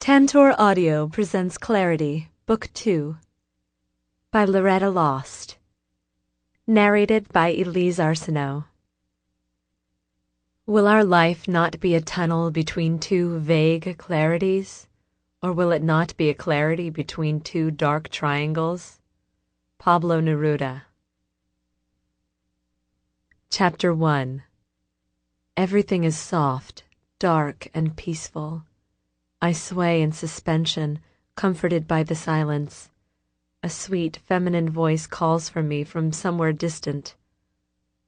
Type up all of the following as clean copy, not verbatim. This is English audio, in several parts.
Tantor Audio presents Clarity, Book 2, by Loretta Lost. Narrated by Elise Arsenault. Will our life not be a tunnel between two vague clarities? Or will it not be a clarity between two dark triangles? Pablo Neruda. Chapter 1. Everything is soft, dark, and peaceful. I sway in suspension, comforted by the silence. A sweet, feminine voice calls for me from somewhere distant.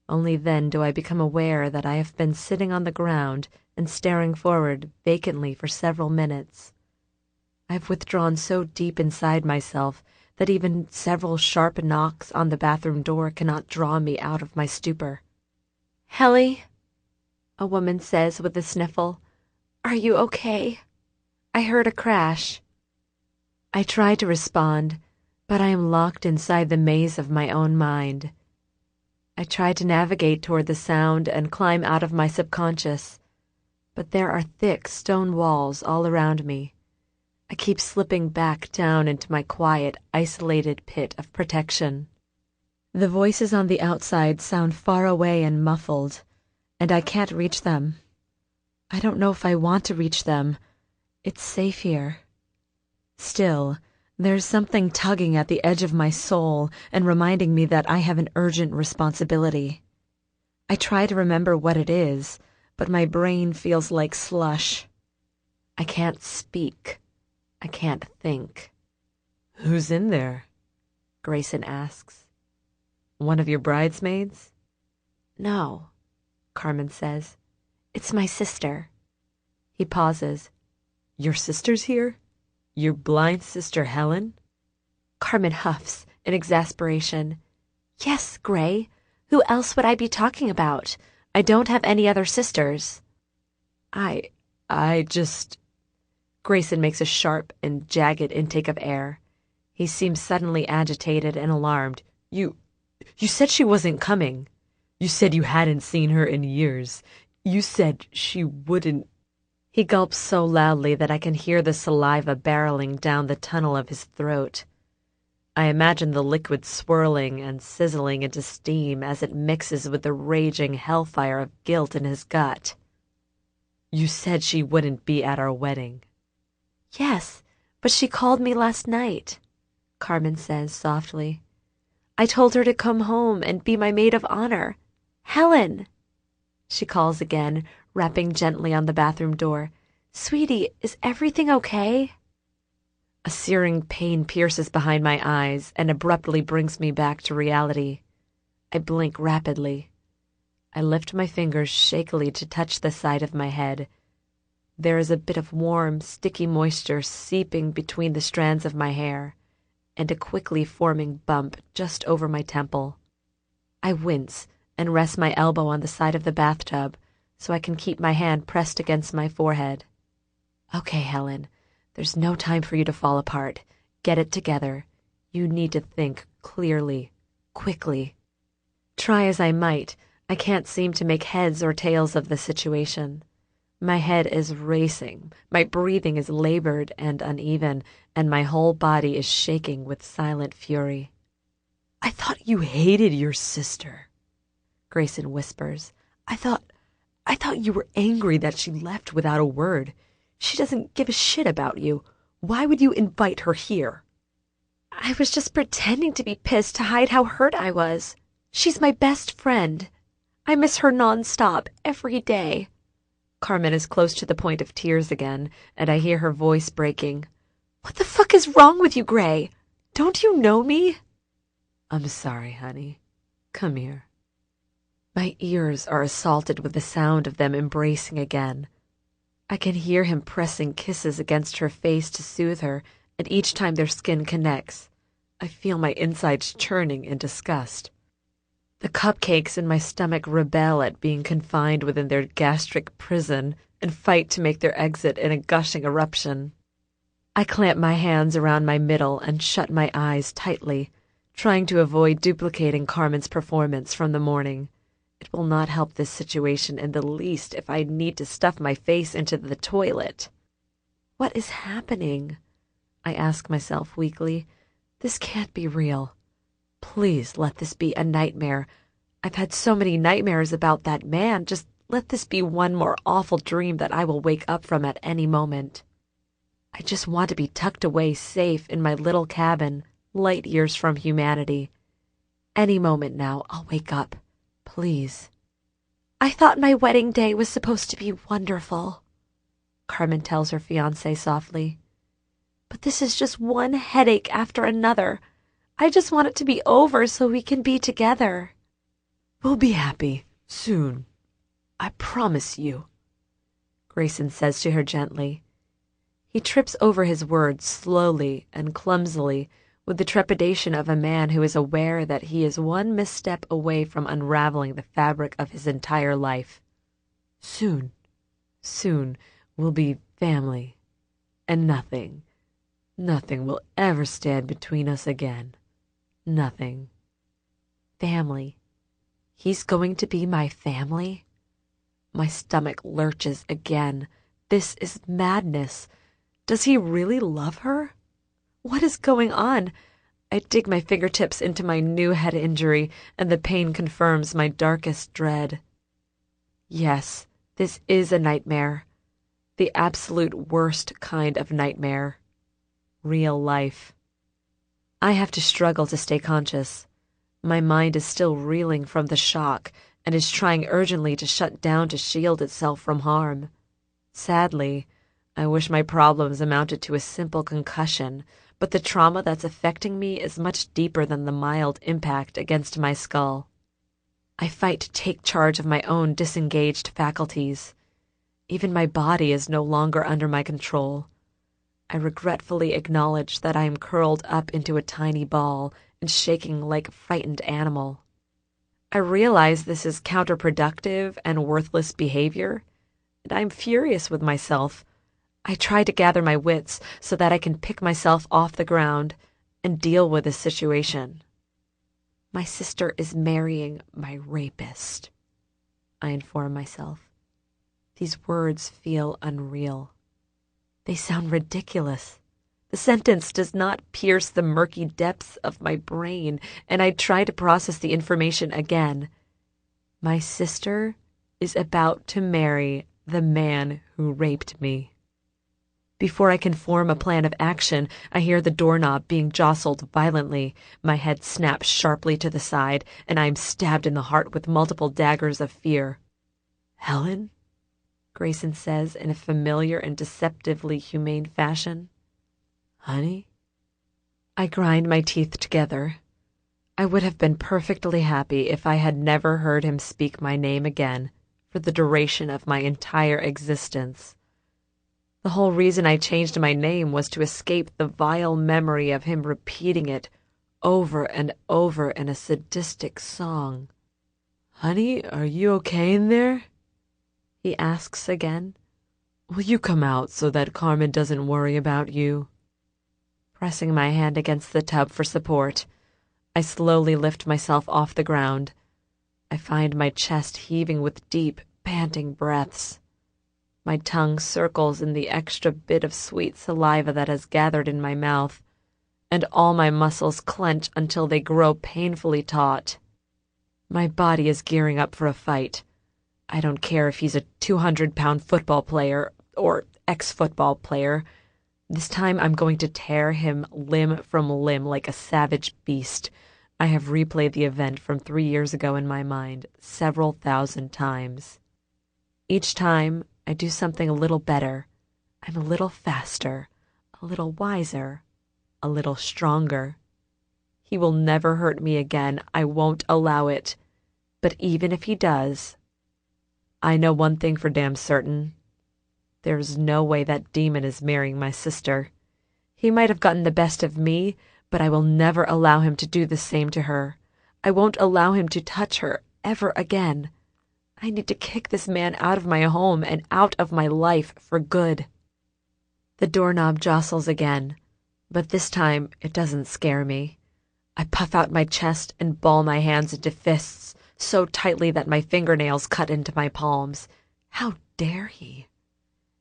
Only then do I become aware that I have been sitting on the ground and staring forward vacantly for several minutes. I have withdrawn so deep inside myself that even several sharp knocks on the bathroom door cannot draw me out of my stupor. "Helly," a woman says with a sniffle, "are you okay? I heard a crash." I try to respond, but I am locked inside the maze of my own mind. I try to navigate toward the sound and climb out of my subconscious, but there are thick stone walls all around me. I keep slipping back down into my quiet, isolated pit of protection. The voices on the outside sound far away and muffled, and I can't reach them. I don't know if I want to reach them. It's safe here. Still, there's something tugging at the edge of my soul and reminding me that I have an urgent responsibility. I try to remember what it is, but my brain feels like slush. I can't speak. I can't think. "Who's in there?" Grayson asks. "One of your bridesmaids?" "No," Carmen says. "It's my sister." He pauses. "Your sister's here? Your blind sister Helen?" Carmen huffs in exasperation. "Yes, Gray. Who else would I be talking about? I don't have any other sisters." I just... Grayson makes a sharp and jagged intake of air. He seems suddenly agitated and alarmed. You said she wasn't coming. You said you hadn't seen her in years. You said she wouldn't... He gulps so loudly that I can hear the saliva barreling down the tunnel of his throat. I imagine the liquid swirling and sizzling into steam as it mixes with the raging hellfire of guilt in his gut. "You said she wouldn't be at our wedding." "Yes, but she called me last night," Carmen says softly. "I told her to come home and be my maid of honor. Helen!" She calls again, rapping gently on the bathroom door. "Sweetie, is everything okay?" A searing pain pierces behind my eyes and abruptly brings me back to reality. I blink rapidly. I lift my fingers shakily to touch the side of my head. There is a bit of warm, sticky moisture seeping between the strands of my hair, and a quickly forming bump just over my temple. I wince and rest my elbow on the side of the bathtub so I can keep my hand pressed against my forehead. "Okay, Helen, there's no time for you to fall apart. Get it together. You need to think clearly, quickly." Try as I might, I can't seem to make heads or tails of the situation. My head is racing, my breathing is labored and uneven, and my whole body is shaking with silent fury. "I thought you hated your sister," Grayson whispers. I thought you were angry that she left without a word. She doesn't give a shit about you. Why would you invite her here?" "I was just pretending to be pissed to hide how hurt I was. She's my best friend. I miss her nonstop, every day." Carmen is close to the point of tears again, and I hear her voice breaking. "What the fuck is wrong with you, Gray? Don't you know me?" "I'm sorry, honey. Come here." My ears are assaulted with the sound of them embracing again. I can hear him pressing kisses against her face to soothe her, and each time their skin connects, I feel my insides churning in disgust. The cupcakes in my stomach rebel at being confined within their gastric prison and fight to make their exit in a gushing eruption. I clamp my hands around my middle and shut my eyes tightly, trying to avoid duplicating Carmen's performance from the morning. It will not help this situation in the least if I need to stuff my face into the toilet. What is happening? I ask myself weakly. This can't be real. Please let this be a nightmare. I've had so many nightmares about that man. Just let this be one more awful dream that I will wake up from at any moment. I just want to be tucked away safe in my little cabin, light years from humanity. Any moment now, I'll wake up. Please. I thought my wedding day was supposed to be wonderful, Carmen tells her fiancé softly. But this is just one headache after another. I just want it to be over so we can be together. We'll be happy, soon. I promise you, Grayson says to her gently. He trips over his words slowly and clumsily, with the trepidation of a man who is aware that he is one misstep away from unraveling the fabric of his entire life. Soon, we'll be family, and nothing will ever stand between us again. Nothing. Family. He's going to be my family? My stomach lurches again. This is madness. Does he really love her? What is going on? I dig my fingertips into my new head injury, and the pain confirms my darkest dread. Yes, this is a nightmare. The absolute worst kind of nightmare. Real life. I have to struggle to stay conscious. My mind is still reeling from the shock and is trying urgently to shut down to shield itself from harm. Sadly, I wish my problems amounted to a simple concussion, but the trauma that's affecting me is much deeper than the mild impact against my skull. I fight to take charge of my own disengaged faculties. Even my body is no longer under my control. I regretfully acknowledge that I am curled up into a tiny ball and shaking like a frightened animal. I realize this is counterproductive and worthless behavior, and I'm furious with myself. I try to gather my wits so that I can pick myself off the ground and deal with this situation. My sister is marrying my rapist, I inform myself. These words feel unreal. They sound ridiculous. The sentence does not pierce the murky depths of my brain, and I try to process the information again. My sister is about to marry the man who raped me. Before I can form a plan of action, I hear the doorknob being jostled violently. My head snaps sharply to the side, and I am stabbed in the heart with multiple daggers of fear. Helen? Grayson says in a familiar and deceptively humane fashion. Honey? I grind my teeth together. I would have been perfectly happy if I had never heard him speak my name again for the duration of my entire existence. The whole reason I changed my name was to escape the vile memory of him repeating it over and over in a sadistic song. Honey, are you okay in there? He asks again. Will you come out so that Carmen doesn't worry about you? Pressing my hand against the tub for support, I slowly lift myself off the ground. I find my chest heaving with deep, panting breaths. My tongue circles in the extra bit of sweet saliva that has gathered in my mouth, and all my muscles clench until they grow painfully taut. My body is gearing up for a fight. I don't care if he's a 200-pound football player or ex-football player. This time I'm going to tear him limb from limb like a savage beast. I have replayed the event from 3 years ago in my mind several thousand times. Each time, I do something a little better. I'm a little faster, a little wiser, a little stronger. He will never hurt me again. I won't allow it. But even if he does, I know one thing for damn certain. There's no way that demon is marrying my sister. He might have gotten the best of me, but I will never allow him to do the same to her. I won't allow him to touch her ever again. I need to kick this man out of my home and out of my life for good. The doorknob jostles again, but this time it doesn't scare me. I puff out my chest and ball my hands into fists so tightly that my fingernails cut into my palms. How dare he?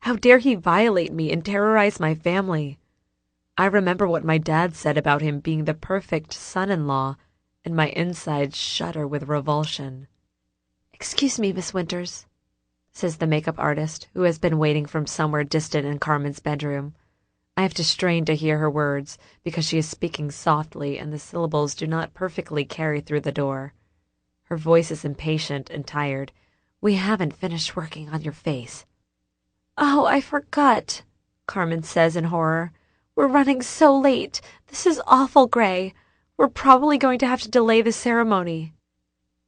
How dare he violate me and terrorize my family? I remember what my dad said about him being the perfect son-in-law, and my insides shudder with revulsion. "Excuse me, Miss Winters," says the makeup artist, who has been waiting from somewhere distant in Carmen's bedroom. I have to strain to hear her words, because she is speaking softly and the syllables do not perfectly carry through the door. Her voice is impatient and tired. "We haven't finished working on your face." "Oh, I forgot," Carmen says in horror. "We're running so late. This is awful, Gray. We're probably going to have to delay the ceremony."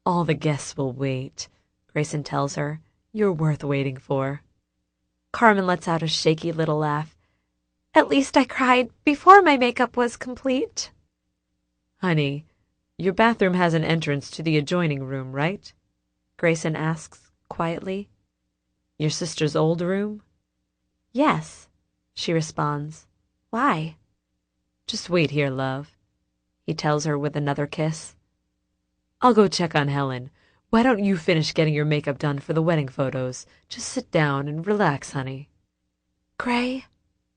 "All the guests will wait," Grayson tells her. "You're worth waiting for." Carmen lets out a shaky little laugh. "At least I cried before my makeup was complete." "Honey, your bathroom has an entrance to the adjoining room, right?" Grayson asks quietly. "Your sister's old room?" "Yes," she responds. "Why?" "Just wait here, love," he tells her with another kiss. "I'll go check on Helen. Why don't you finish getting your makeup done for the wedding photos? Just sit down and relax, honey." "Gray,"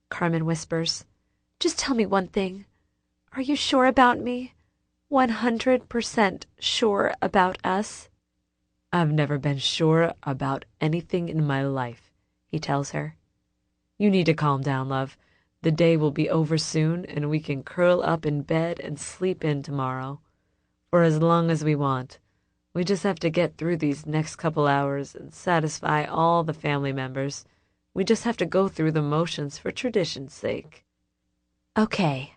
Carmen whispers, "just tell me one thing. Are you sure about me? 100% sure about us?" "I've never been sure about anything in my life," he tells her. "You need to calm down, love. The day will be over soon, and we can curl up in bed and sleep in tomorrow. For as long as we want. We just have to get through these next couple hours and satisfy all the family members. We just have to go through the motions for tradition's sake." "Okay,"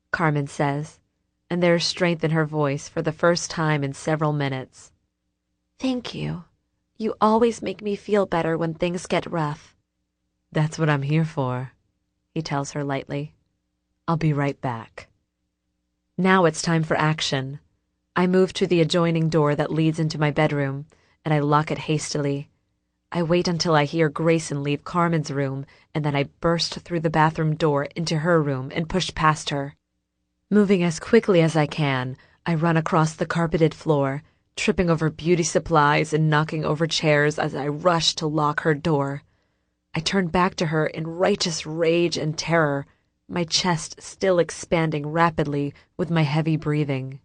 Carmen says, and there is strength in her voice for the first time in several minutes. "Thank you. You always make me feel better when things get rough." "That's what I'm here for," he tells her lightly. "I'll be right back." Now it's time for action. I move to the adjoining door that leads into my bedroom, and I lock it hastily. I wait until I hear Grayson leave Carmen's room, and then I burst through the bathroom door into her room and push past her. Moving as quickly as I can, I run across the carpeted floor, tripping over beauty supplies and knocking over chairs as I rush to lock her door. I turn back to her in righteous rage and terror, my chest still expanding rapidly with my heavy breathing.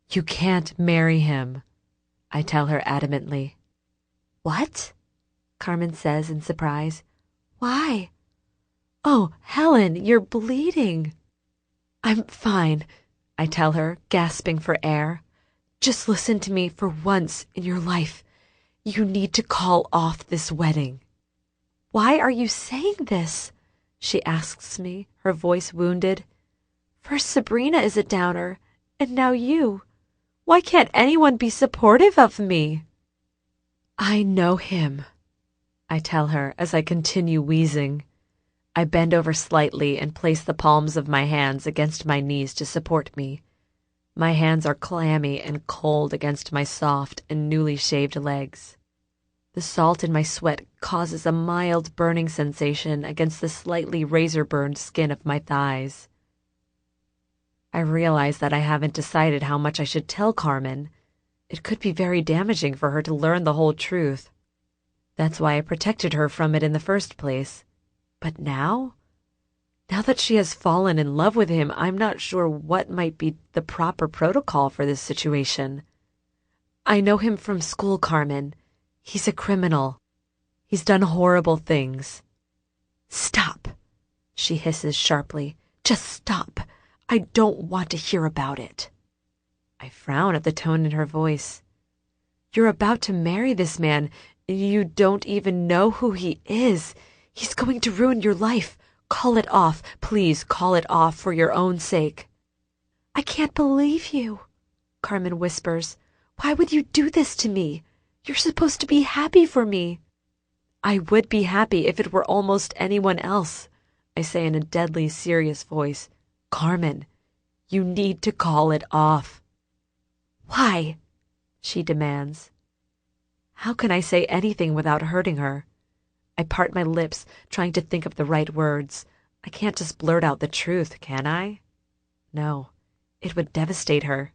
"You can't marry him," I tell her adamantly. "What?" Carmen says in surprise. "Why?" "Oh, Helen, you're bleeding." "I'm fine," I tell her, gasping for air. "Just listen to me for once in your life. You need to call off this wedding." "Why are you saying this?" she asks me, her voice wounded. "First Sabrina is a downer, and now you. Why can't anyone be supportive of me?" "I know him," I tell her as I continue wheezing. I bend over slightly and place the palms of my hands against my knees to support me. My hands are clammy and cold against my soft and newly shaved legs. The salt in my sweat causes a mild burning sensation against the slightly razor-burned skin of my thighs. I realize that I haven't decided how much I should tell Carmen. It could be very damaging for her to learn the whole truth. That's why I protected her from it in the first place. But now that she has fallen in love with him, I'm not sure what might be the proper protocol for this situation. I know him from school, Carmen. He's a criminal. He's done horrible things." "Stop," she hisses sharply. "Just stop. I don't want to hear about it." I frown at the tone in her voice. "You're about to marry this man. You don't even know who he is. He's going to ruin your life. Call it off. Please call it off for your own sake." "I can't believe you," Carmen whispers. "Why would you do this to me? You're supposed to be happy for me." "I would be happy if it were almost anyone else," I say in a deadly serious voice. "Carmen, you need to call it off." "Why?" she demands. How can I say anything without hurting her? I part my lips, trying to think of the right words. I can't just blurt out the truth, can I? No, it would devastate her.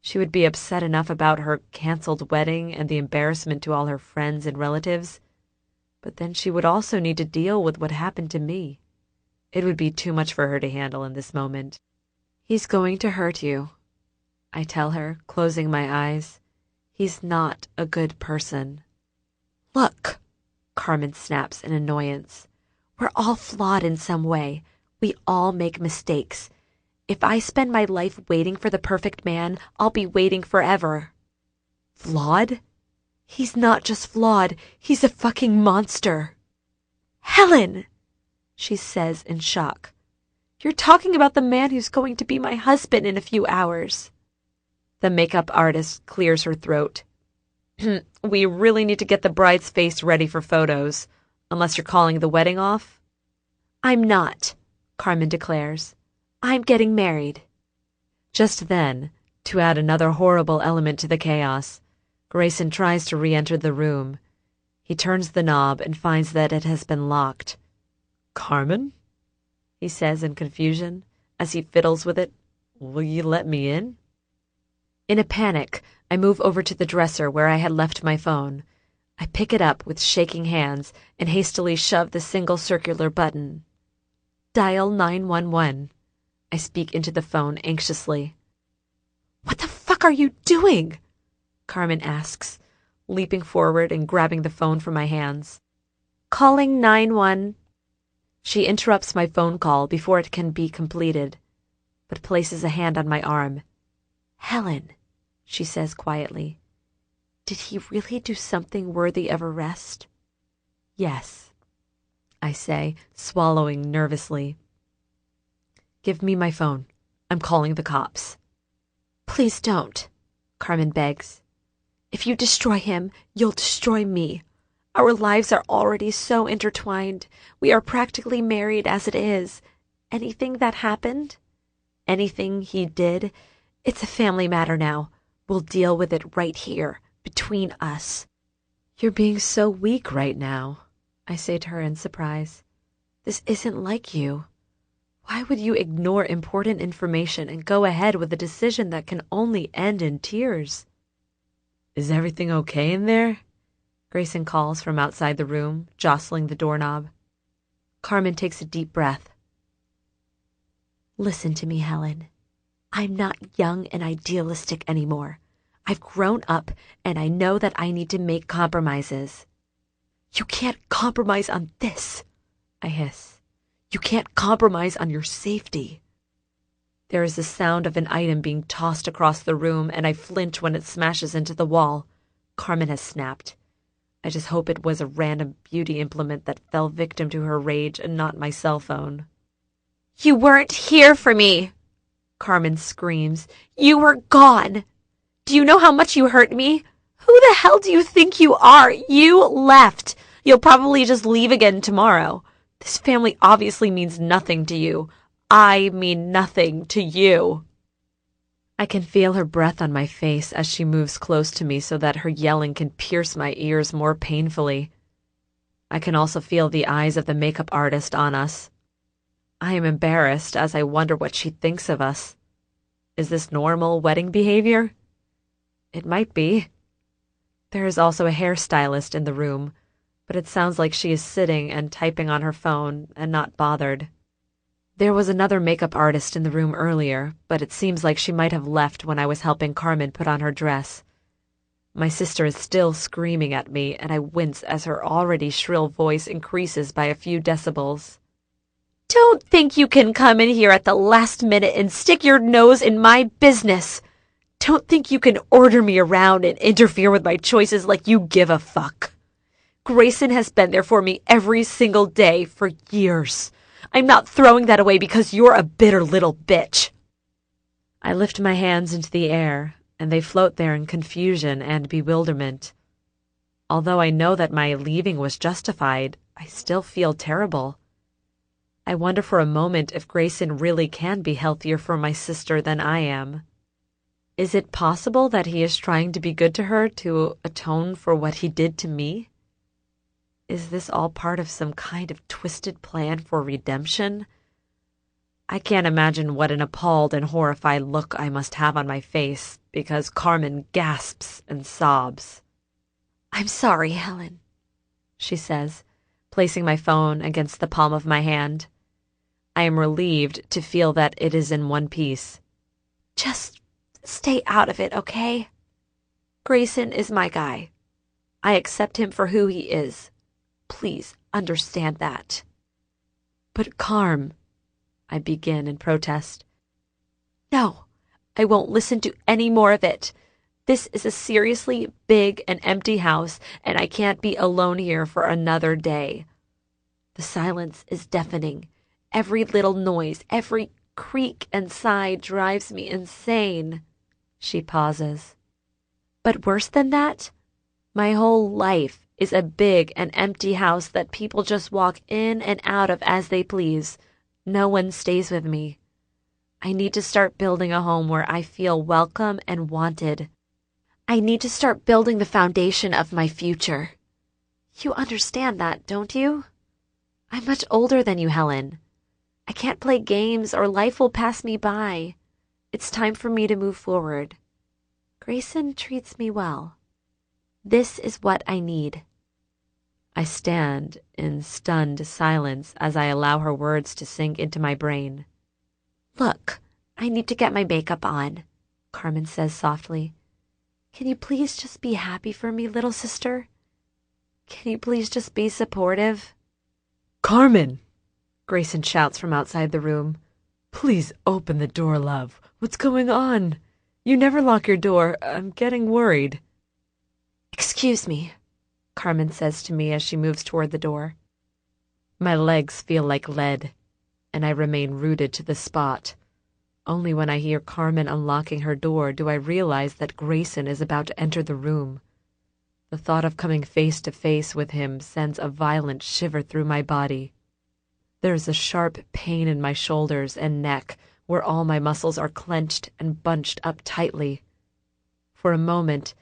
She would be upset enough about her canceled wedding and the embarrassment to all her friends and relatives. But then she would also need to deal with what happened to me. It would be too much for her to handle in this moment. He's going to hurt you, I tell her, closing my eyes. He's not a good person. Look, Carmen snaps in annoyance. We're all flawed in some way. We all make mistakes. If I spend my life waiting for the perfect man, I'll be waiting forever. Flawed? He's not just flawed, he's a fucking monster. Helen! She says in shock. You're talking about the man who's going to be my husband in a few hours. The makeup artist clears her throat. We really need to get the bride's face ready for photos, unless you're calling the wedding off. I'm not, Carmen declares. I'm getting married. Just then, to add another horrible element to the chaos, Grayson tries to re-enter the room. He turns the knob and finds that it has been locked. Carmen? He says in confusion, as he fiddles with it. Will you let me in? In a panic, I move over to the dresser where I had left my phone. I pick it up with shaking hands and hastily shove the single circular button. Dial 911. I speak into the phone anxiously. What the fuck are you doing? Carmen asks, leaping forward and grabbing the phone from my hands. Calling 911. She interrupts my phone call before it can be completed, but places a hand on my arm. Helen, she says quietly, did he really do something worthy of arrest? Yes, I say, swallowing nervously. Give me my phone. I'm calling the cops. Please don't, Carmen begs. If you destroy him, you'll destroy me. Our lives are already so intertwined. We are practically married as it is. Anything that happened? Anything he did? It's a family matter now. We'll deal with it right here, between us. You're being so weak right now, I say to her in surprise. This isn't like you. Why would you ignore important information and go ahead with a decision that can only end in tears? Is everything okay in there? Grayson calls from outside the room, jostling the doorknob. Carmen takes a deep breath. Listen to me, Helen. I'm not young and idealistic anymore. I've grown up, and I know that I need to make compromises. You can't compromise on this, I hiss. You can't compromise on your safety. There is the sound of an item being tossed across the room, and I flinch when it smashes into the wall. Carmen has snapped. I just hope it was a random beauty implement that fell victim to her rage and not my cell phone. You weren't here for me, Carmen screams. You were gone. Do you know how much you hurt me? Who the hell do you think you are? You left. You'll probably just leave again tomorrow. This family obviously means nothing to you. I mean nothing to you. I can feel her breath on my face as she moves close to me so that her yelling can pierce my ears more painfully. I can also feel the eyes of the makeup artist on us. I am embarrassed as I wonder what she thinks of us. Is this normal wedding behavior? It might be. There is also a hairstylist in the room, but it sounds like she is sitting and typing on her phone and not bothered. There was another makeup artist in the room earlier, but it seems like she might have left when I was helping Carmen put on her dress. My sister is still screaming at me, and I wince as her already shrill voice increases by a few decibels. Don't think you can come in here at the last minute and stick your nose in my business. Don't think you can order me around and interfere with my choices like you give a fuck. Grayson has been there for me every single day for years. I'm not throwing that away because you're a bitter little bitch. I lift my hands into the air, and they float there in confusion and bewilderment. Although I know that my leaving was justified, I still feel terrible. I wonder for a moment if Grayson really can be healthier for my sister than I am. Is it possible that he is trying to be good to her to atone for what he did to me? Is this all part of some kind of twisted plan for redemption? I can't imagine what an appalled and horrified look I must have on my face because Carmen gasps and sobs. I'm sorry, Helen, she says, placing my phone against the palm of my hand. I am relieved to feel that it is in one piece. Just stay out of it, okay? Grayson is my guy. I accept him for who he is. Please understand that. But Carm, I begin in protest. No, I won't listen to any more of it. This is a seriously big and empty house, and I can't be alone here for another day. The silence is deafening. Every little noise, every creak and sigh drives me insane. She pauses. But worse than that, my whole life is a big and empty house that people just walk in and out of as they please. No one stays with me. I need to start building a home where I feel welcome and wanted. I need to start building the foundation of my future. You understand that, don't you? I'm much older than you, Helen. I can't play games or life will pass me by. It's time for me to move forward. Grayson treats me well. This is what I need. I stand in stunned silence as I allow her words to sink into my brain. Look, I need to get my makeup on, Carmen says softly. Can you please just be happy for me, little sister? Can you please just be supportive? Carmen! Grayson shouts from outside the room. Please open the door, love. What's going on? You never lock your door. I'm getting worried. Excuse me, Carmen says to me as she moves toward the door. My legs feel like lead, and I remain rooted to the spot. Only when I hear Carmen unlocking her door do I realize that Grayson is about to enter the room. The thought of coming face to face with him sends a violent shiver through my body. There is a sharp pain in my shoulders and neck where all my muscles are clenched and bunched up tightly. For a moment,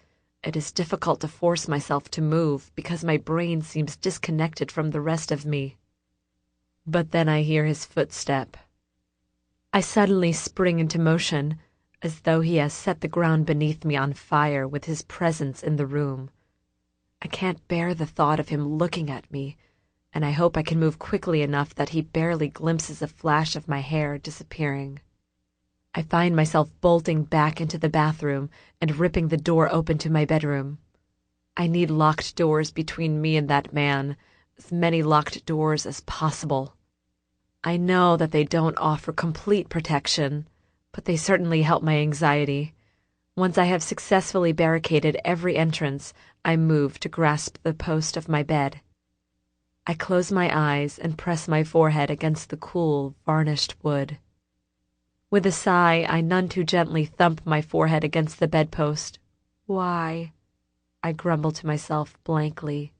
it is difficult to force myself to move because my brain seems disconnected from the rest of me. But then I hear his footstep. I suddenly spring into motion, as though he has set the ground beneath me on fire with his presence in the room. I can't bear the thought of him looking at me, and I hope I can move quickly enough that he barely glimpses a flash of my hair disappearing. I find myself bolting back into the bathroom and ripping the door open to my bedroom. I need locked doors between me and that man, as many locked doors as possible. I know that they don't offer complete protection, but they certainly help my anxiety. Once I have successfully barricaded every entrance, I move to grasp the post of my bed. I close my eyes and press my forehead against the cool, varnished wood. With a sigh, I none too gently thump my forehead against the bedpost. Why? I grumble to myself blankly.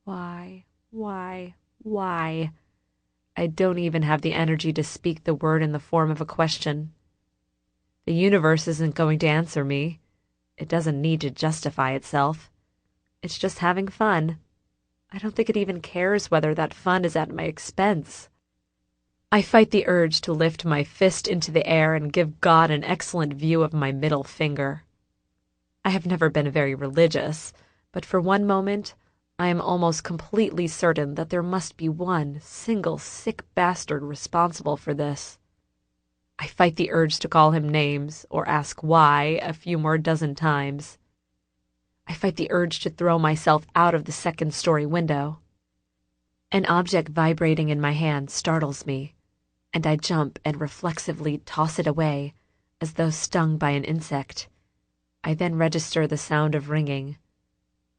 Why? I don't even have the energy to speak the word in the form of a question. The universe isn't going to answer me. It doesn't need to justify itself. It's just having fun. I don't think it even cares whether that fun is at my expense. I fight the urge to lift my fist into the air and give God an excellent view of my middle finger. I have never been very religious, but for one moment, I am almost completely certain that there must be one single sick bastard responsible for this. I fight the urge to call him names or ask why a few more dozen times. I fight the urge to throw myself out of the second-story window. An object vibrating in my hand startles me, and I jump and reflexively toss it away, as though stung by an insect. I then register the sound of ringing.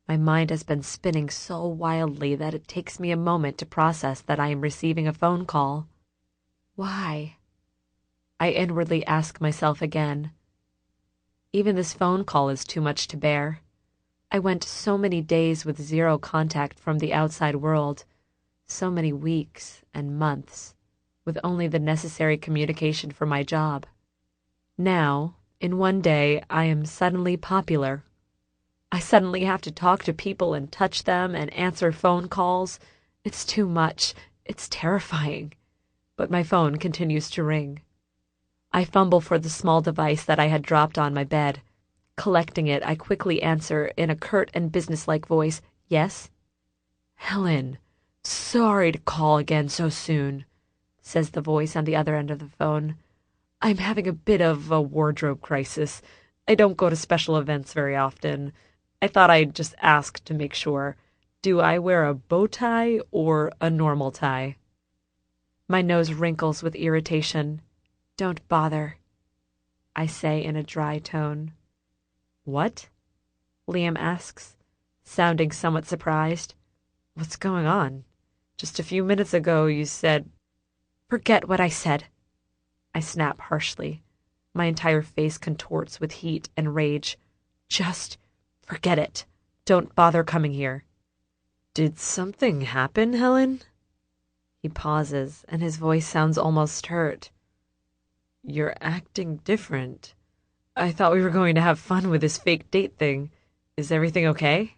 My mind has been spinning so wildly that it takes me a moment to process that I am receiving a phone call. Why? I inwardly ask myself again. Even this phone call is too much to bear. I went so many days with zero contact from the outside world, so many weeks and months, with only the necessary communication for my job. Now, in one day, I am suddenly popular. I suddenly have to talk to people and touch them and answer phone calls. It's too much. It's terrifying. But my phone continues to ring. I fumble for the small device that I had dropped on my bed. Collecting it, I quickly answer in a curt and businesslike voice, "Yes?" "Helen, "Sorry to call again so soon," says the voice on the other end of the phone. "I'm having a bit of a wardrobe crisis. I don't go to special events very often. I thought I'd just ask to make sure. Do I wear a bow tie or a normal tie?" My nose wrinkles with irritation. "Don't bother," I say in a dry tone. "What?" Liam asks, sounding somewhat surprised. "What's going on? Just a few minutes ago you said—" "Forget what I said," I snap harshly. My entire face contorts with heat and rage. "Just forget it. Don't bother coming here." "Did something happen, Helen?" He pauses, and his voice sounds almost hurt. "You're acting different. I thought we were going to have fun with this fake date thing. Is everything okay?"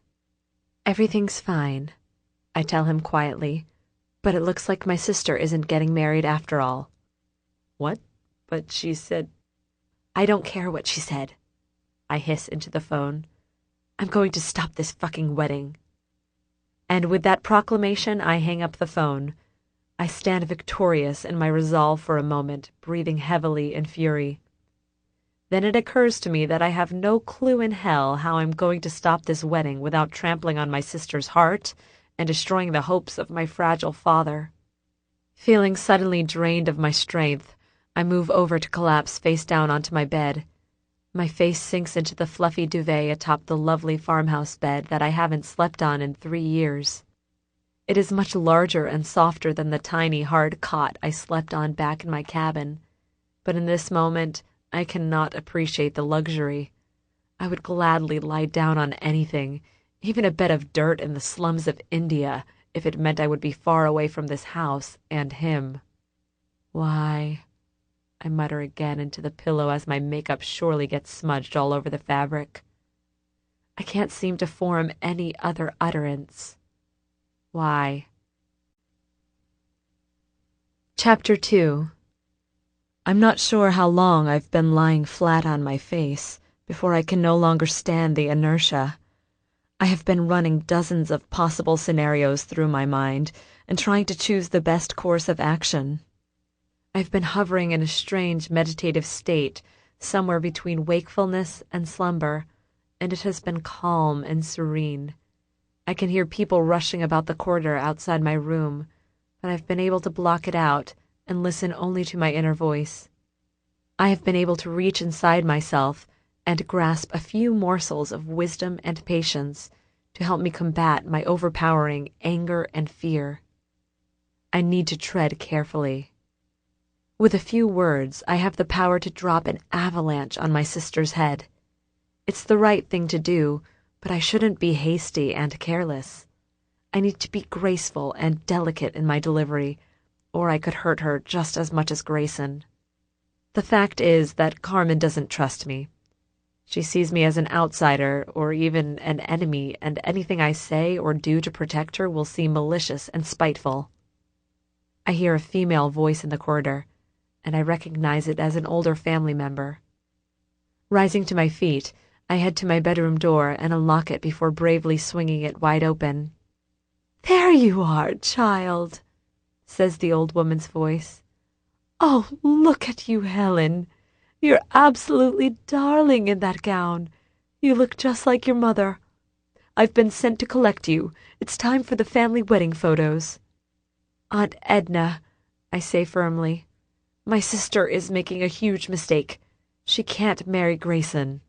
"Everything's fine," I tell him quietly, "but it looks like my sister isn't getting married after all." "What? But she said—" "I don't care what she said," I hiss into the phone. "I'm going to stop this fucking wedding." And with that proclamation, I hang up the phone. I stand victorious in my resolve for a moment, breathing heavily in fury. Then it occurs to me that I have no clue in hell how I'm going to stop this wedding without trampling on my sister's heart and destroying the hopes of my fragile father. Feeling suddenly drained of my strength, I move over to collapse face down onto my bed. My face sinks into the fluffy duvet atop the lovely farmhouse bed that I haven't slept on in 3 years. It is much larger and softer than the tiny, hard cot I slept on back in my cabin, but in this moment, I cannot appreciate the luxury. I would gladly lie down on anything, even a bed of dirt in the slums of India, if it meant I would be far away from this house and him. "Why?" I mutter again into the pillow as my makeup surely gets smudged all over the fabric. I can't seem to form any other utterance. Why? Chapter 2. I'm not sure how long I've been lying flat on my face before I can no longer stand the inertia. I have been running dozens of possible scenarios through my mind and trying to choose the best course of action. I've been hovering in a strange meditative state, somewhere between wakefulness and slumber, and it has been calm and serene. I can hear people rushing about the corridor outside my room, but I've been able to block it out and listen only to my inner voice. I have been able to reach inside myself and grasp a few morsels of wisdom and patience to help me combat my overpowering anger and fear. I need to tread carefully. With a few words, I have the power to drop an avalanche on my sister's head. It's the right thing to do, but I shouldn't be hasty and careless. I need to be graceful and delicate in my delivery, or I could hurt her just as much as Grayson. The fact is that Carmen doesn't trust me. She sees me as an outsider or even an enemy, and anything I say or do to protect her will seem malicious and spiteful. I hear a female voice in the corridor, and I recognize it as an older family member. Rising to my feet, I head to my bedroom door and unlock it before bravely swinging it wide open. "There you are, child," says the old woman's voice. "Oh, look at you, Helen. You're absolutely darling in that gown. You look just like your mother. I've been sent to collect you. It's time for the family wedding photos." "Aunt Edna," I say firmly, "my sister is making a huge mistake. She can't marry Grayson."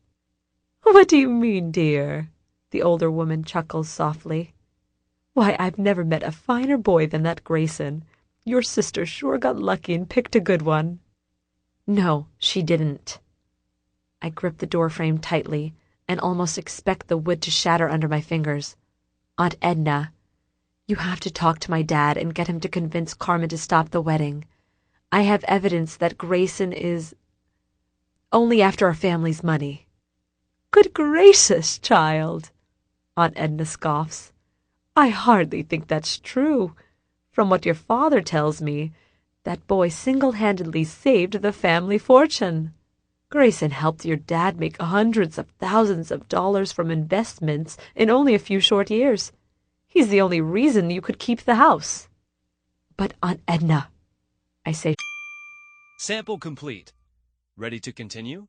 "What do you mean, dear?" The older woman chuckles softly. "Why, I've never met a finer boy than that Grayson. Your sister sure got lucky and picked a good one." "No, she didn't." I grip the doorframe tightly and almost expect the wood to shatter under my fingers. "Aunt Edna, you have to talk to my dad and get him to convince Carmen to stop the wedding. I have evidence that Grayson is only after our family's money." "Good gracious, child," Aunt Edna scoffs. "I hardly think that's true. From what your father tells me, that boy single-handedly saved the family fortune. Grayson helped your dad make hundreds of thousands of dollars from investments in only a few short years. He's the only reason you could keep the house. But Aunt Edna, I say. Sample complete. Ready to continue?